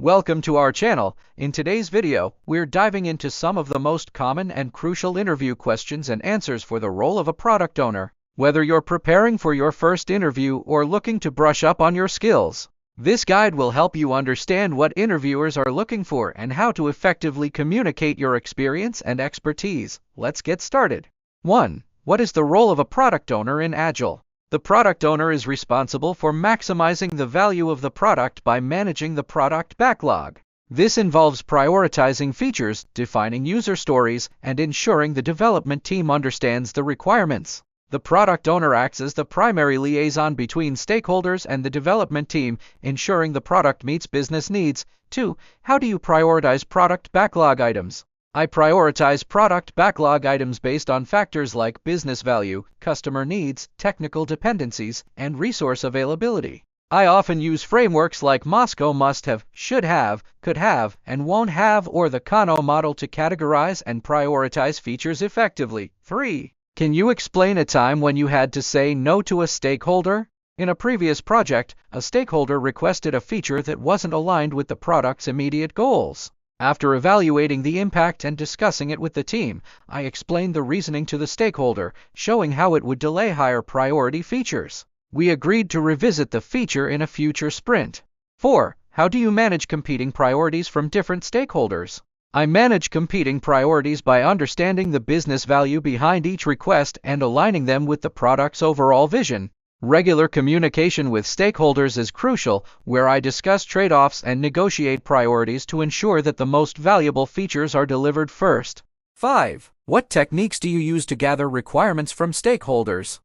Welcome to our channel. In today's video, we're diving into some of the most common and crucial interview questions and answers for the role of a product owner. Whether you're preparing for your first interview or looking to brush up on your skills, this guide will help you understand what interviewers are looking for and how to effectively communicate your experience and expertise. Let's get started. 1. What is the role of a product owner in Agile? The product owner is responsible for maximizing the value of the product by managing the product backlog. This involves prioritizing features, defining user stories, and ensuring the development team understands the requirements. The product owner acts as the primary liaison between stakeholders and the development team, ensuring the product meets business needs. 2. How do you prioritize product backlog items? I prioritize product backlog items based on factors like business value, customer needs, technical dependencies, and resource availability. I often use frameworks like Moscow must have, should have, could have, and won't have, or the Kano model to categorize and prioritize features effectively. 3. Can you explain a time when you had to say no to a stakeholder? In a previous project, a stakeholder requested a feature that wasn't aligned with the product's immediate goals. After evaluating the impact and discussing it with the team, I explained the reasoning to the stakeholder, showing how it would delay higher priority features. We agreed to revisit the feature in a future sprint. 4. How do you manage competing priorities from different stakeholders? I manage competing priorities by understanding the business value behind each request and aligning them with the product's overall vision. Regular communication with stakeholders is crucial, where I discuss trade-offs and negotiate priorities to ensure that the most valuable features are delivered first. 5. What techniques do you use to gather requirements from stakeholders?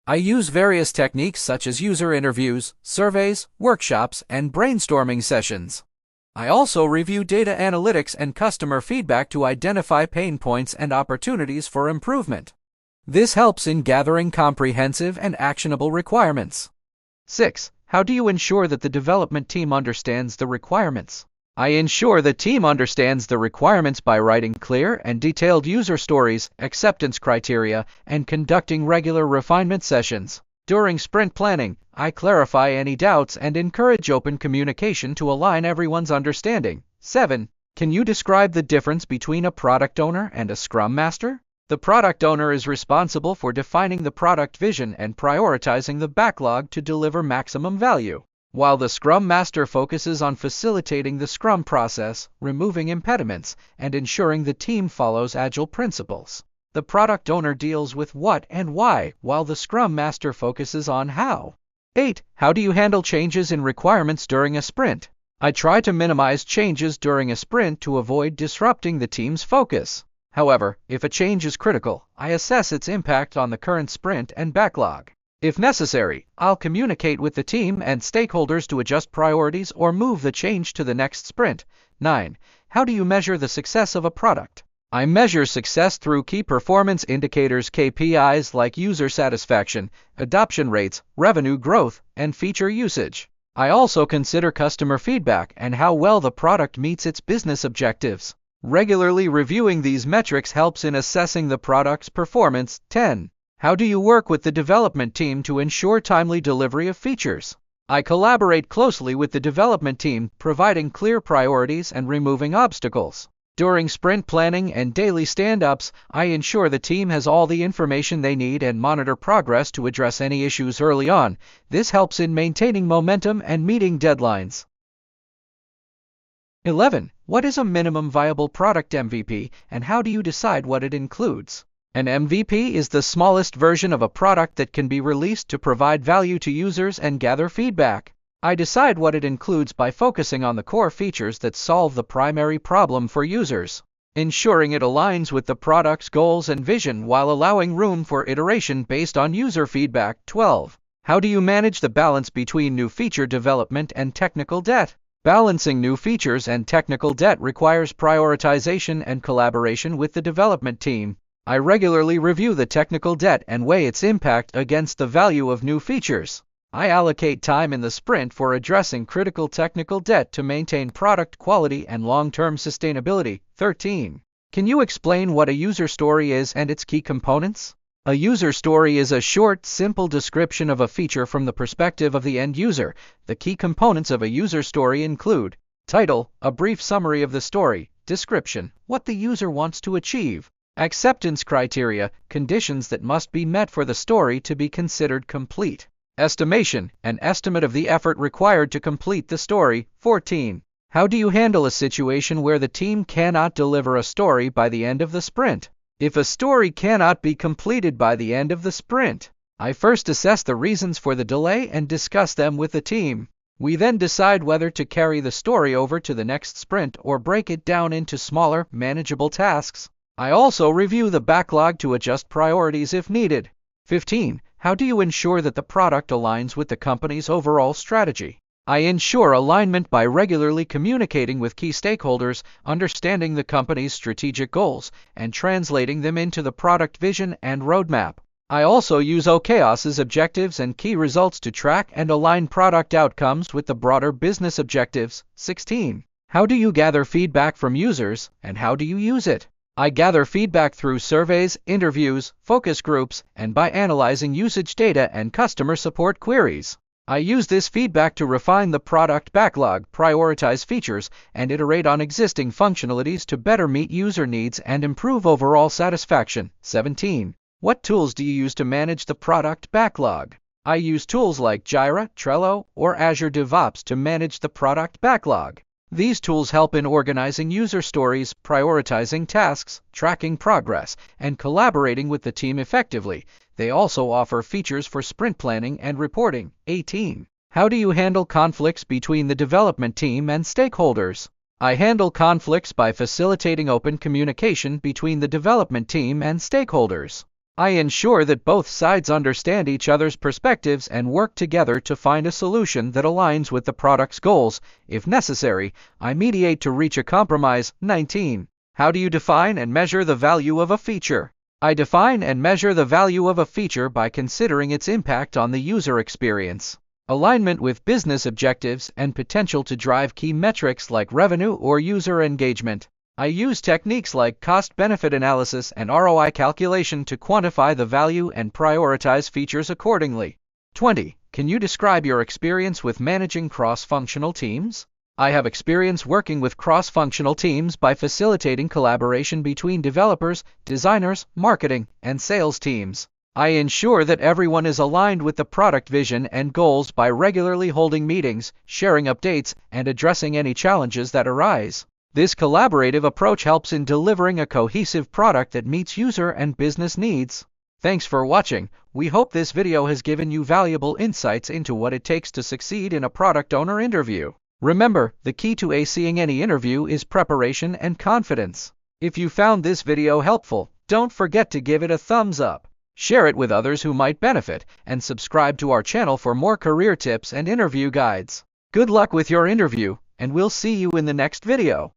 I use various techniques such as user interviews, surveys, workshops, and brainstorming sessions. I also review data analytics and customer feedback to identify pain points and opportunities for improvement. This helps in gathering comprehensive and actionable requirements. 6. How do you ensure that the development team understands the requirements? I ensure the team understands the requirements by writing clear and detailed user stories, acceptance criteria, and conducting regular refinement sessions. During sprint planning, I clarify any doubts and encourage open communication to align everyone's understanding. 7. Can you describe the difference between a product owner and a Scrum Master? The product owner is responsible for defining the product vision and prioritizing the backlog to deliver maximum value, while the Scrum Master focuses on facilitating the Scrum process, removing impediments, and ensuring the team follows Agile principles. The product owner deals with what and why, while the Scrum Master focuses on how. 8. How do you handle changes in requirements during a sprint? I try to minimize changes during a sprint to avoid disrupting the team's focus. However, if a change is critical, I assess its impact on the current sprint and backlog. If necessary, I'll communicate with the team and stakeholders to adjust priorities or move the change to the next sprint. 9. How do you measure the success of a product? I measure success through key performance indicators (KPIs) like user satisfaction, adoption rates, revenue growth, and feature usage. I also consider customer feedback and how well the product meets its business objectives. Regularly reviewing these metrics helps in assessing the product's performance. 10. How do you work with the development team to ensure timely delivery of features? I collaborate closely with the development team, providing clear priorities and removing obstacles. During sprint planning and daily stand-ups, I ensure the team has all the information they need and monitor progress to address any issues early on. This helps in maintaining momentum and meeting deadlines. 11. What is a minimum viable product MVP, and how do you decide what it includes? An MVP is the smallest version of a product that can be released to provide value to users and gather feedback. I decide what it includes by focusing on the core features that solve the primary problem for users, ensuring it aligns with the product's goals and vision while allowing room for iteration based on user feedback. 12. How do you manage the balance between new feature development and technical debt? Balancing new features and technical debt requires prioritization and collaboration with the development team. I regularly review the technical debt and weigh its impact against the value of new features. I allocate time in the sprint for addressing critical technical debt to maintain product quality and long-term sustainability. 13. Can you explain what a user story is and its key components? A user story is a short, simple description of a feature from the perspective of the end user. The key components of a user story include Title, a brief summary of the story. Description, what the user wants to achieve. Acceptance criteria, conditions that must be met for the story to be considered complete. Estimation, an estimate of the effort required to complete the story. 14. How do you handle a situation where the team cannot deliver a story by the end of the sprint? If a story cannot be completed by the end of the sprint, I first assess the reasons for the delay and discuss them with the team. We then decide whether to carry the story over to the next sprint or break it down into smaller, manageable tasks. I also review the backlog to adjust priorities if needed. 15. How do you ensure that the product aligns with the company's overall strategy? I ensure alignment by regularly communicating with key stakeholders, understanding the company's strategic goals, and translating them into the product vision and roadmap. I also use OKR's objectives and key results to track and align product outcomes with the broader business objectives. 16. How do you gather feedback from users, and how do you use it? I gather feedback through surveys, interviews, focus groups, and by analyzing usage data and customer support queries. I use this feedback to refine the product backlog, prioritize features, and iterate on existing functionalities to better meet user needs and improve overall satisfaction. 17. What tools do you use to manage the product backlog? I use tools like Jira, Trello, or Azure DevOps to manage the product backlog. These tools help in organizing user stories, prioritizing tasks, tracking progress, and collaborating with the team effectively. They also offer features for sprint planning and reporting. 18. How do you handle conflicts between the development team and stakeholders? I handle conflicts by facilitating open communication between the development team and stakeholders. I ensure that both sides understand each other's perspectives and work together to find a solution that aligns with the product's goals. If necessary, I mediate to reach a compromise. 19. How do you define and measure the value of a feature? I define and measure the value of a feature by considering its impact on the user experience, alignment with business objectives, and potential to drive key metrics like revenue or user engagement. I use techniques like cost-benefit analysis and ROI calculation to quantify the value and prioritize features accordingly. 20. Can you describe your experience with managing cross-functional teams? I have experience working with cross-functional teams by facilitating collaboration between developers, designers, marketing, and sales teams. I ensure that everyone is aligned with the product vision and goals by regularly holding meetings, sharing updates, and addressing any challenges that arise. This collaborative approach helps in delivering a cohesive product that meets user and business needs. Thanks for watching. We hope this video has given you valuable insights into what it takes to succeed in a product owner interview. Remember, the key to acing any interview is preparation and confidence. If you found this video helpful, don't forget to give it a thumbs up, share it with others who might benefit, and subscribe to our channel for more career tips and interview guides. Good luck with your interview, and we'll see you in the next video.